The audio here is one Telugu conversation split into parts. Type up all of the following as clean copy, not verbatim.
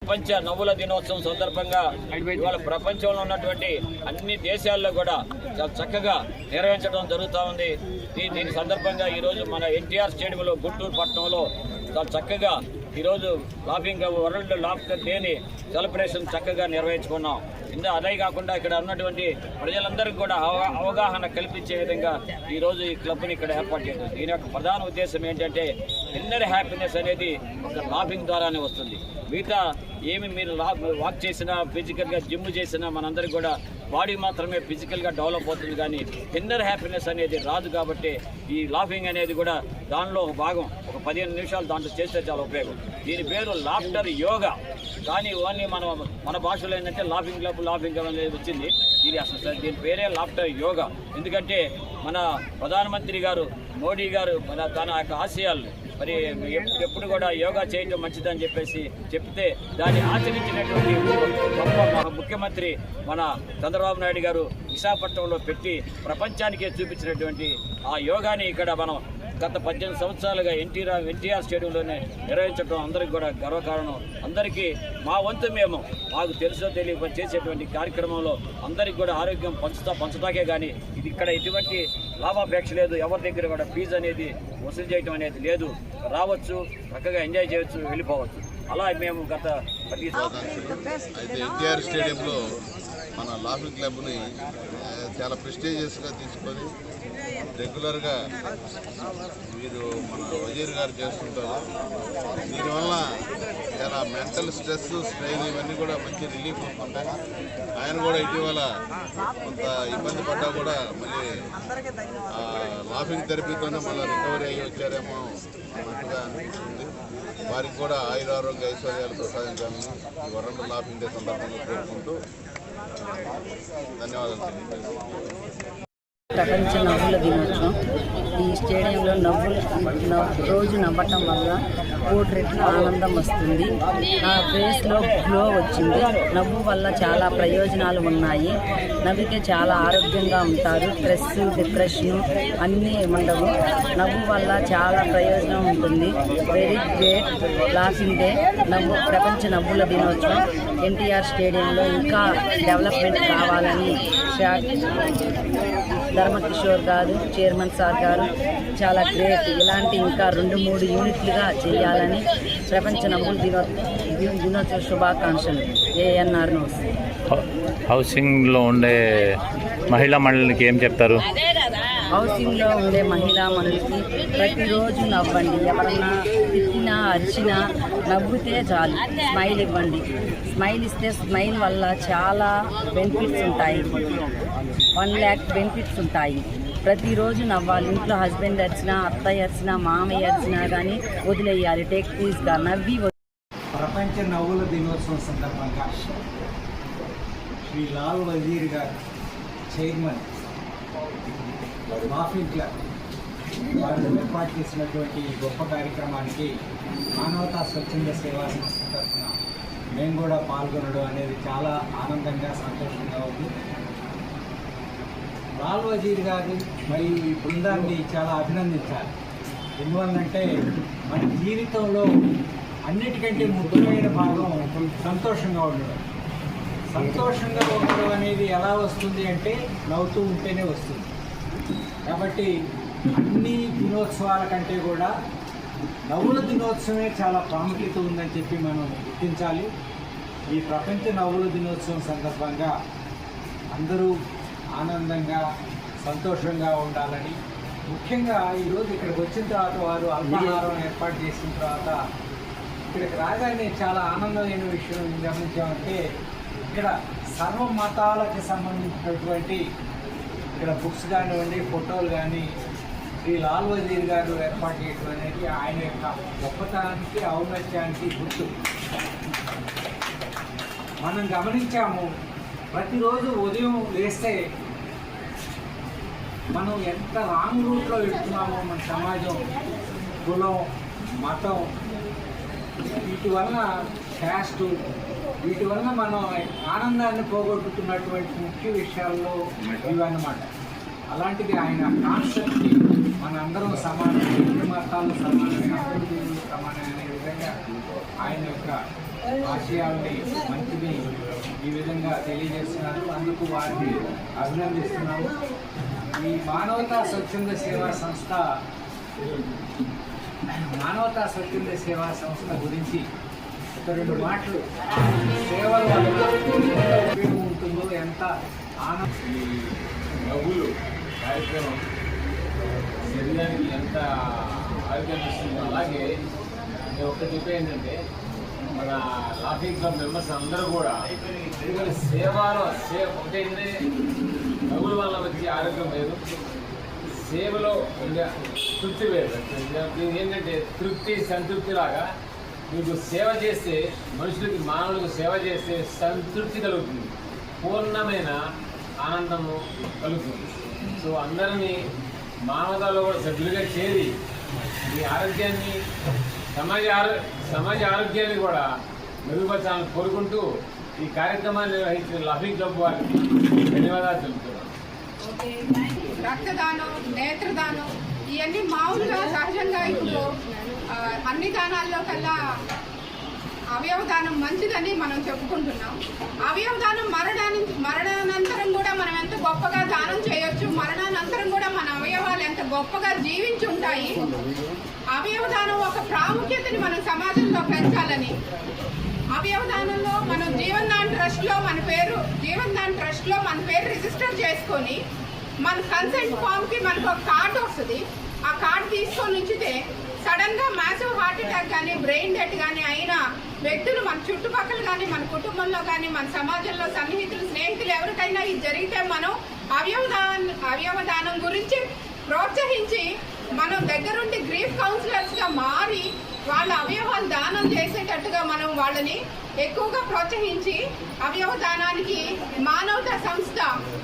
ప్రపంచ నవ్వుల దినోత్సవం సందర్భంగా ఇవాళ ప్రపంచంలో ఉన్నటువంటి అన్ని దేశాల్లో కూడా చాలా చక్కగా నిర్వహించడం జరుగుతూ ఉంది. దీని సందర్భంగా ఈరోజు మన ఎన్టీఆర్ స్టేడియంలో గుంటూరు పట్టణంలో చాలా చక్కగా ఈరోజు లాఫింగ్ వరల్డ్ లాఫ్టర్ డేని సెలబ్రేషన్ చక్కగా నిర్వహించుకున్నాం. అదే కాకుండా ఇక్కడ ఉన్నటువంటి ప్రజలందరికీ కూడా అవగాహన కల్పించే విధంగా ఈరోజు ఈ క్లబ్ని ఇక్కడ ఏర్పాటు చేయడం. దీని యొక్క ప్రధాన ఉద్దేశం ఏంటంటే ఇన్నర్ హ్యాపీనెస్ అనేది ఒక లాఫింగ్ ద్వారానే వస్తుంది. మిగతా ఏమి మీరు వాక్ చేసినా, ఫిజికల్గా జిమ్ చేసినా మనందరికీ కూడా బాడీ మాత్రమే ఫిజికల్గా డెవలప్ అవుతుంది, కానీ ఇన్నర్ హ్యాపీనెస్ అనేది రాదు. కాబట్టి ఈ లాఫింగ్ అనేది కూడా దానిలో ఒక భాగం. ఒక 15 నిమిషాలు దాంట్లో చేస్తే చాలా ఉపయోగం. దీని పేరు లాఫ్టర్ యోగా, కానీ ఓన్లీ మన భాషలో ఏంటంటే లాఫింగ్ క్లబ్ అనేది వచ్చింది. దీని పేరే లాఫ్టర్ యోగా. ఎందుకంటే మన ప్రధానమంత్రి గారు మోడీ గారు తన యొక్క ఆశయాలు మరి ఎప్పుడు కూడా యోగా చేయడం మంచిదని చెప్పేసి చెప్తే దాన్ని ఆచరించినటువంటి గొప్ప ముఖ్యమంత్రి మన చంద్రబాబు నాయుడు గారు విశాఖపట్నంలో పెట్టి ప్రపంచానికే చూపించినటువంటి ఆ యోగాని ఇక్కడ మనం గత 18 సంవత్సరాలుగా ఎన్టీఆర్ స్టేడియంలోనే నిర్వహించడం అందరికీ కూడా గర్వకారణం. అందరికీ మా వంతు మాకు తెలుసో తెలియ చేసేటువంటి కార్యక్రమంలో అందరికీ కూడా ఆరోగ్యం పంచడాకే కానీ ఇది ఇక్కడ ఎటువంటి లాభాపేక్ష లేదు. ఎవరి దగ్గర కూడా ఫీజు అనేది వసూలు చేయడం అనేది లేదు. రావచ్చు, చక్కగా ఎంజాయ్ చేయవచ్చు, వెళ్ళిపోవచ్చు. అలా మేము గత అయితే ఎన్టీఆర్ స్టేడియంలో మన లాఫింగ్ క్లబ్ని చాలా ప్రెస్టీజియస్గా తీసుకొని రెగ్యులర్గా వీరు మన వజీర్ గారు చేస్తుంటారు. దీనివల్ల చాలా మెంటల్ స్ట్రెస్, స్ట్రెయిన్ ఇవన్నీ కూడా మంచి రిలీఫ్ వస్తుంటాయి. ఆయన కూడా ఇటీవల కొంత ఇబ్బంది పడ్డా కూడా మళ్ళీ లాఫింగ్ థెరపీతోనే మళ్ళీ రికవరీ అయ్యి వచ్చారేమో అన్నట్టుగా అనిపిస్తుంది. వారికి కూడా ఆయురారోగ్య ఐశ్వర్యాలు ప్రసాదించాలని ఈ వరల్డ్ లాఫింగ్ డే సందర్భంగా కోరుకుంటూ ధన్యవాదాలు తెలియజేస్తున్నాను. ప్రపంచ నవ్వుల దినోత్సవం. ఈ స్టేడియంలో రోజు నవ్వటం వల్ల 3 రెట్లు ఆనందం వస్తుంది. నా ఫేస్లో గ్లో వచ్చింది. నవ్వు వల్ల చాలా ప్రయోజనాలు ఉన్నాయి. నవ్వితే చాలా ఆరోగ్యంగా ఉంటారు. స్ట్రెస్, డిప్రెషన్ అన్నీ ఉండవు. నవ్వు వల్ల చాలా ప్రయోజనం ఉంటుంది. Very great laughing day. ప్రపంచ నవ్వుల దినోత్సవం. ఎన్టీఆర్ స్టేడియంలో ఇంకా డెవలప్మెంట్ కావాలని ధర్మకిషోర్ గారు, చైర్మన్ సార్ గారు చాలా గ్రేట్. ఇలాంటి ఇంకా 2-3 యూనిట్లుగా చేయాలని ప్రపంచ నవ్వుల దినోత్సవ శుభాకాంక్షలు. ఏఎన్ఆర్ న్యూస్. హౌసింగ్లో ఉండే మహిళా మండలికి ఏం చెప్తారు? హౌసింగ్లో ఉండే మహిళా మండలికి ప్రతిరోజు నవ్వండి. ఎవరన్నా తిట్టినా, అరిచినా నవ్వుతే చాలు. స్మైల్ ఇవ్వండి. స్మైల్ ఇస్తే స్మైల్ వల్ల చాలా బెనిఫిట్స్ ఉంటాయి. 1 lakh బెనిఫిట్స్ ఉంటాయి. ప్రతిరోజు నవ్వాలి. ఇంట్లో హస్బెండ్ అరిచినా, అత్తయ్య అరిచినా, మామయ్య అరిచినా కానీ వదిలేయాలి. టేక్ ప్లీజ్గా నవ్వి. ప్రపంచ నవ్వుల దినోత్సవం సందర్భంగా శ్రీ లాల్ వజీర్ గారు, చైర్మన్ లాఫింగ్ క్లబ్ వారు ఏర్పాటు చేసినటువంటి గొప్ప కార్యక్రమానికి మానవతా స్వచ్ఛంద సేవా సంస్థ తరఫున మేము కూడా పాల్గొనడం అనేది చాలా ఆనందంగా, సంతోషంగా ఉంది. లాల్ వజీర్ గారు మరియు ఈ బృందాన్ని చాలా అభినందించాలి. ఎందువల్లంటే మన జీవితంలో అన్నిటికంటే ముఖ్యమైన భాగం సంతోషంగా ఉండడం. సంతోషంగా ఉండడం అనేది ఎలా వస్తుంది అంటే నవ్వుతూ ఉంటేనే వస్తుంది. కాబట్టి అన్ని దినోత్సవాల కంటే కూడా నవ్వుల దినోత్సవమే చాలా ప్రాముఖ్యత ఉందని చెప్పి మనం గుర్తించాలి. ఈ ప్రపంచ నవ్వుల దినోత్సవం సందర్భంగా అందరూ ఆనందంగా, సంతోషంగా ఉండాలని, ముఖ్యంగా ఈరోజు ఇక్కడికి వచ్చిన తర్వాత వారు అల్పాహారం ఏర్పాటు చేసిన తర్వాత ఇక్కడికి రాగానే చాలా ఆనందమైన విషయం ఏం గమనించామంటే ఇక్కడ సర్వ మతాలకు సంబంధించినటువంటి ఇక్కడ బుక్స్ కానివ్వండి, ఫోటోలు కానీ శ్రీ లాల్ వజీర్ గారు ఏర్పాటు చేయడం అనేది ఆయన యొక్క గొప్పతనానికి, ఔన్నత్యానికి గుర్తు. మనం గమనించాము, ప్రతిరోజు ఉదయం లేస్తే మనం ఎంత రాంగ్ రూట్లో వెళ్తున్నామో మన సమాజం, కులం, మతం, వీటి వలన క్యాస్ట్, వీటి వలన మనం ఆనందాన్ని పోగొట్టుకున్నటువంటి ముఖ్య విషయాల్లో ఇవన్నమాట. అలాంటిది ఆయన కాన్సెప్ట్ని మనందరం సమానం, అన్ని మతాలు సమానమే, అభివృద్ధులు సమానమే అనే విధంగా ఆయన యొక్క ఆశయాల్ని మంచిని ఈ విధంగా తెలియజేస్తున్నారు. అందుకు వారిని అభినందిస్తున్నాము. ఈ మానవతా స్వచ్ఛంద సేవా సంస్థ గురించి ఒక 2 మాటలు సేవల వల్ల ఉపయోగం ఉంటుందో, ఎంత ఆనందం ఈ నవ్వులు కార్యక్రమం శరీరానికి ఎంత ఆరోగ్యం ఇస్తుందో, అలాగే నేను ఒక్కటి చెప్పే ఏంటంటే మన లాఫింగ్ క్లబ్ మెంబర్స్ అందరూ కూడా సేవలో ఒకటే నవ్వుల వల్ల వచ్చే ఆరోగ్యం వేరు, సేవలో ఇంకా తృప్తి వేరు. ఏంటంటే తృప్తి సంతృప్తి లాగా మీకు సేవ చేస్తే, మనుషులకి మానవులకు సేవ చేస్తే సంతృప్తి కలుగుతుంది, పూర్ణమైన ఆనందము కలుగుతుంది. సో అందరినీ మానవతలో కూడా సభ్యులుగా చేరి ఈ ఆరోగ్యాన్ని సమాజ ఆరోగ్యాన్ని కూడా మెరుగుపరచాలని కోరుకుంటూ ఈ కార్యక్రమాన్ని నిర్వహించిన లాఫింగ్ క్లబ్ వారికి ధన్యవాదాలు తెలుపుతున్నాను. రక్తదానం, నేత్రదానం ఇవన్నీ మామూలుగా సహజంగా ఇప్పుడు అన్ని దానాల్లో కల్లా అవయవదానం మంచిదని మనం చెప్పుకుంటున్నాం. అవయవదానం మరణానంతరం కూడా మనం ఎంత గొప్పగా దానం చేయొచ్చు, మరణానంతరం కూడా మన అవయవాలు ఎంత గొప్పగా జీవించి ఉంటాయి. అవయవదానం ఒక ప్రాముఖ్యతని మనం సమాజంలో పెంచాలని, అవయవదానంలో మనం జీవన్దాన్ ట్రస్ట్లో మన పేరు రిజిస్టర్ చేసుకొని మన కన్సెంట్ ఫామ్కి మనకు ఒక కార్డు వస్తుంది. ఆ కార్డు తీసుకొని ఉంచితే సడన్గా మ్యాసివ్ హార్ట్ అటాక్ కానీ బ్రెయిన్ డెత్ కానీ అయిన వ్యక్తులు మన చుట్టుపక్కల కానీ మన కుటుంబంలో కానీ మన సమాజంలో సన్నిహితులు స్నేహితులు ఎవరికైనా ఇది జరిగితే మనం అవయవదానం గురించి ప్రోత్సహించి మనం దగ్గరుండి గ్రీఫ్ కౌన్సిలర్స్గా మారి వాళ్ళ అవయవాలు దానం చేసేటట్టుగా మనం వాళ్ళని ఎక్కువగా ప్రోత్సహించి అవయవ దానానికి మానవతా సంస్థ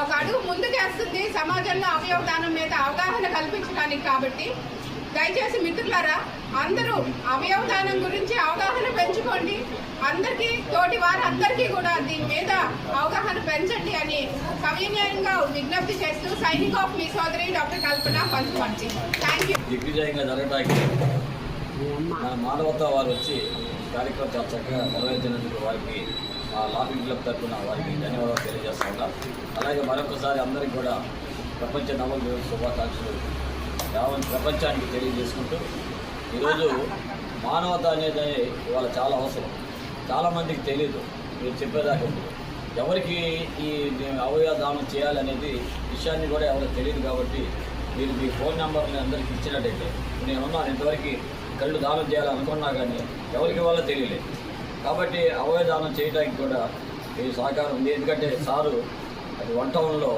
ఒక అడుగు ముందుకేస్తుంది సమాజంలో అవయవ దానం మీద అవగాహన కల్పించడానికి. కాబట్టి దయచేసి మిత్రులారా అందరూ అవయవ దానం గురించి అవగాహన పెంచుకోండి, అందరికీ తోటి వారందరికీ కూడా దీని మీద అవగాహన పెంచండి అని సవినయంగా విజ్ఞప్తి చేస్తూ సైనింగ్ ఆఫ్ మీ సోదరి డాక్టర్ కల్పన పంచుకోండి. Thank you. దిగ్విజయంగా జరగడానికి మన మానవతా వారు వచ్చి కార్యక్రమం చాలా చక్కగా నిర్వహించినందుకు వారికి లాఫింగ్ క్లబ్ తరఫున వారికి ధన్యవాదాలు తెలియజేస్తున్నాం. అలాగే మరొకసారి అందరికీ కూడా ప్రపంచ నవల దివస్ శుభాకాంక్షలు యావత్ ప్రపంచానికి తెలియజేసుకుంటూ, ఈరోజు మానవత అనేది ఇవాళ చాలా అవసరం. చాలామందికి తెలియదు, మీరు చెప్పేదాకా ఎవరికి ఈ అవయవ దానం చేయాలనేది విషయాన్ని కూడా ఎవరికి తెలియదు. కాబట్టి మీరు మీ ఫోన్ నెంబర్ని అందరికీ ఇచ్చినట్టయితే, నేనున్నాను ఇంతవరకు కళ్ళు దానం చేయాలనుకున్నా కానీ ఎవరికి వాళ్ళ తెలియలేదు. కాబట్టి అవయవ దానం చేయడానికి కూడా మీ సహకారం ఉంది. ఎందుకంటే సారు అది 1 టౌన్లో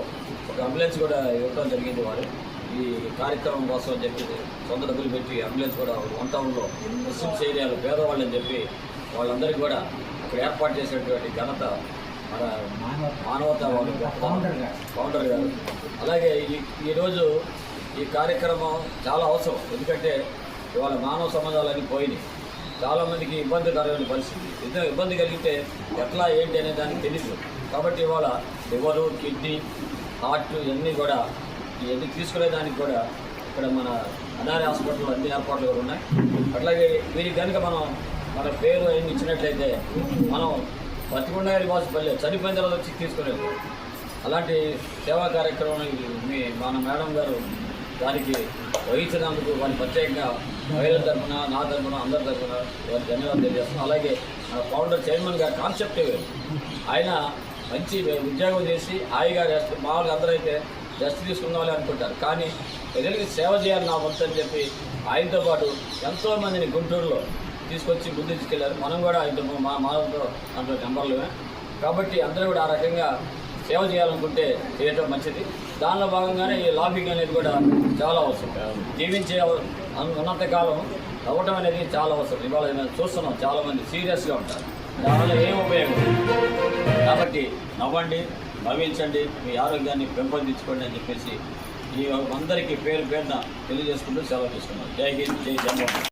ఒక అంబులెన్స్ కూడా ఇవ్వడం జరిగింది. వారు ఈ కార్యక్రమం కోసం చెప్పి సొంత డబ్బులు పెట్టి అంబులెన్స్ కూడా 1 టౌన్లో ముస్లిమ్స్ ఏరియాలో పేదవాళ్ళని చెప్పి వాళ్ళందరికీ కూడా అక్కడ ఏర్పాటు చేసినటువంటి ఘనత మన మానవతా వాళ్ళు ఫౌండర్ గారు. అలాగే ఈరోజు ఈ కార్యక్రమం చాలా అవసరం. ఎందుకంటే ఇవాళ మానవ సమాజాలన్నీ పోయినాయి, చాలామందికి ఇబ్బందికరమైన పరిస్థితి. ఇబ్బంది కలిగితే ఎట్లా ఏంటి అనే దానికి తెలియదు. కాబట్టి ఇవాళ లివరు, కిడ్నీ, హార్ట్ ఇవన్నీ కూడా ఇవన్నీ తీసుకునేదానికి కూడా ఇక్కడ మన అనారి హాస్పిటల్లో అన్ని ఏర్పాట్లు కూడా ఉన్నాయి. అట్లాగే వీరికి కనుక మనం మన పేరు అవన్నీ ఇచ్చినట్లయితే మనం బతికుండాలి వాసుపల్లె చనిపోయిన తర్వాత వచ్చి తీసుకునేది. అలాంటి సేవా కార్యక్రమం మన మేడం గారు దానికి వహించినందుకు వారి ప్రత్యేకంగా మహిళల తరఫున, నా తరఫున, అందరి తరఫున వారికి ధన్యవాదాలు తెలియజేస్తున్నాం. అలాగే మన ఫౌండర్ చైర్మన్ గారు కాన్సెప్టే వేరు. ఆయన మంచి ఉద్యోగం చేసి హాయిగా రెస్ట్, మామూలుగా అందరూ అయితే రెస్ట్ తీసుకుందామని అనుకుంటారు, కానీ ప్రజలకి సేవ చేయాలి నా వంతు అని చెప్పి ఆయనతో పాటు ఎంతోమందిని గుంటూరులో తీసుకొచ్చి ముందు తీసుకెళ్లారు. మనం కూడా ఆయనతో మా మానవతో దాంట్లో నెంబర్లుమే. కాబట్టి అందరూ కూడా ఆ రకంగా సేవ చేయాలనుకుంటే చేయటం మంచిది. దానిలో భాగంగానే ఈ లాఫింగ్ అనేది కూడా చాలా అవసరం. జీవించే ఉన్నంతకాలం నవ్వటం అనేది చాలా అవసరం. ఇవాళ మేము చూస్తున్నాం చాలామంది సీరియస్గా ఉంటారు, దానివల్ల ఏం ఉపయోగం. కాబట్టి నవ్వండి, నవ్వించండి, మీ ఆరోగ్యాన్ని పెంపొందించుకోండి అని చెప్పేసి ఈ అందరికీ పేరు పేరున తెలియజేసుకుంటూ సెలవు తీసుకున్నాం. జై హింద్, జై జగన్.